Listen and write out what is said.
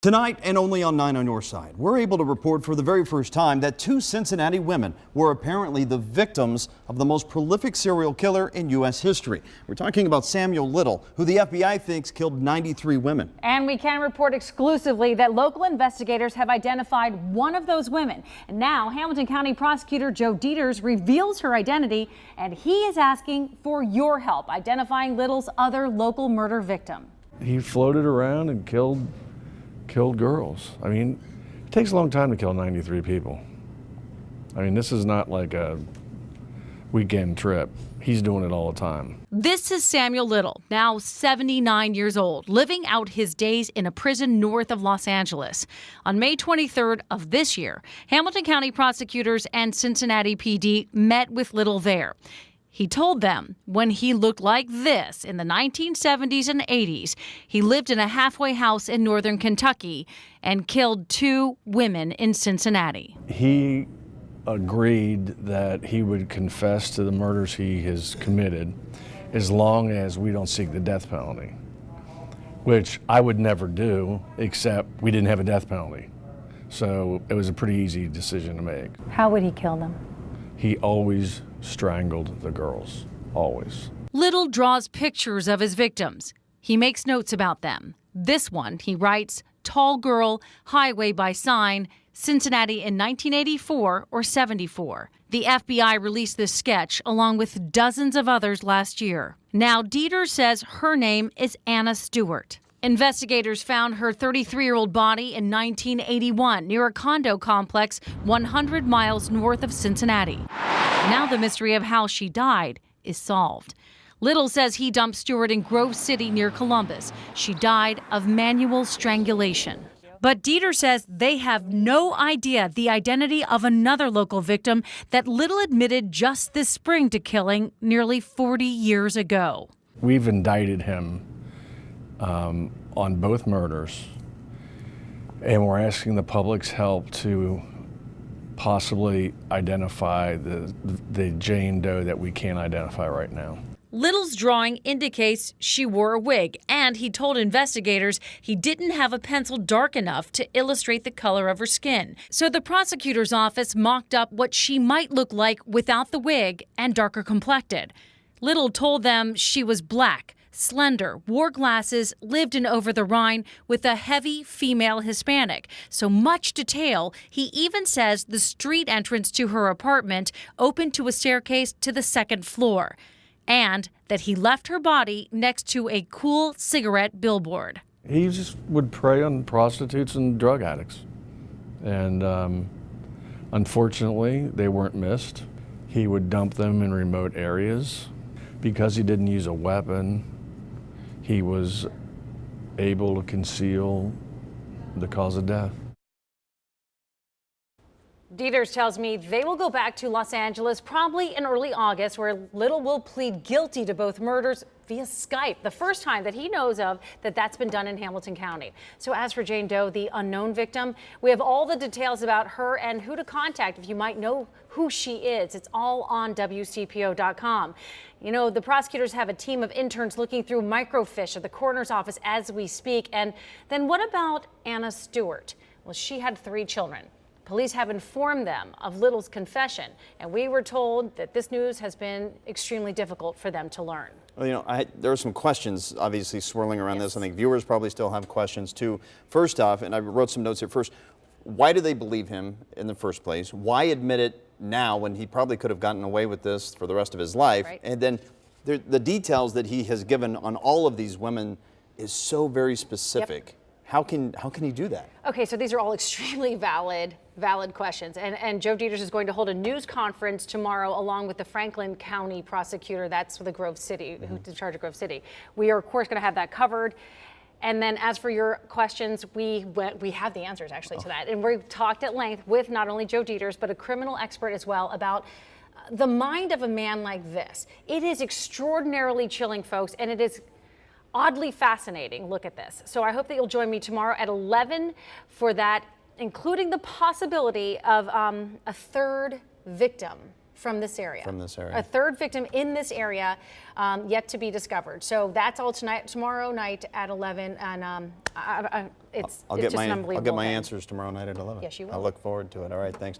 Tonight, and only on 9 on your side, we're able to report for the very first time that 2 Cincinnati women were apparently the victims of the most prolific serial killer in U.S. history. We're talking about Samuel Little, who the FBI thinks killed 93 women. And we can report exclusively that local investigators have identified one of those women. And now Hamilton County Prosecutor Joe Deters reveals her identity, and he is asking for your help identifying Little's other local murder victim. He floated around and killed girls. I mean, it takes a long time to kill 93 people. I mean, this is not like a weekend trip. He's doing it all the time. This is Samuel Little, now 79 years old, living out his days in a prison north of Los Angeles. On May 23rd of this year, Hamilton County prosecutors and Cincinnati PD met with Little there. He told them when he looked like this in the 1970s and 80s, he lived in a halfway house in northern Kentucky and killed 2 women in Cincinnati. He agreed that he would confess to the murders he has committed as long as we don't seek the death penalty, which I would never do, except we didn't have a death penalty. So it was a pretty easy decision to make. How would he kill them? He always strangled the girls, always. Little draws pictures of his victims. He makes notes about them. This one, he writes, tall girl, highway by sign, Cincinnati in 1984 or 74. The FBI released this sketch along with dozens of others last year. Now Deters says her name is Anna Stewart. Investigators found her 33-year-old body in 1981 near a condo complex 100 miles north of Cincinnati. Now the mystery of how she died is solved. Little says he dumped Stewart in Grove City near Columbus. She died of manual strangulation. But Deters says they have no idea the identity of another local victim that Little admitted just this spring to killing nearly 40 years ago. We've indicted him on both murders, and we're asking the public's help to possibly identify the Jane Doe that we can't identify right now. Little's drawing indicates she wore a wig, and he told investigators he didn't have a pencil dark enough to illustrate the color of her skin. So the prosecutor's office mocked up what she might look like without the wig and darker complected. Little told them she was black, slender, wore glasses, lived in Over the Rhine with a heavy female Hispanic. So much detail, he even says the street entrance to her apartment opened to a staircase to the 2nd floor, and that he left her body next to a cool cigarette billboard. He just would prey on prostitutes and drug addicts. And unfortunately, they weren't missed. He would dump them in remote areas. Because he didn't use a weapon, he was able to conceal the cause of death. Deters tells me they will go back to Los Angeles probably in early August, where Little will plead guilty to both murders via Skype, the first time that he knows of that's been done in Hamilton County. So as for Jane Doe, the unknown victim, we have all the details about her and who to contact if you might know who she is. It's all on WCPO.com. You know, the prosecutors have a team of interns looking through microfiche at the coroner's office as we speak. And then what about Anna Stewart? Well, she had 3 children. Police have informed them of Little's confession, and we were told that this news has been extremely difficult for them to learn. Well, you know, there are some questions obviously swirling around this. I think viewers probably still have questions too. First off, and I wrote some notes here first, why do they believe him in the first place? Why admit it now when he probably could have gotten away with this for the rest of his life? Right. And then the details that he has given on all of these women is so very specific. Yep. How can he do that? Okay, so these are all extremely valid questions. And Joe Deters is going to hold a news conference tomorrow along with the Franklin County Prosecutor, that's the Grove City, who's in charge of Grove City. We are, of course, going to have that covered. And then as for your questions, we have the answers actually to that. And we talked at length with not only Joe Deters, but a criminal expert as well about the mind of a man like this. It is extraordinarily chilling, folks, and it is oddly fascinating. Look at this. So I hope that you'll join me tomorrow at 11 for that, including the possibility of a 3rd victim from this area. From this area. A third victim in this area yet to be discovered. So that's all tonight, tomorrow night at 11, and it's just an unbelievable I'll get my thing. answers tomorrow night at 11. Yes, you will. I look forward to it. All right, thanks.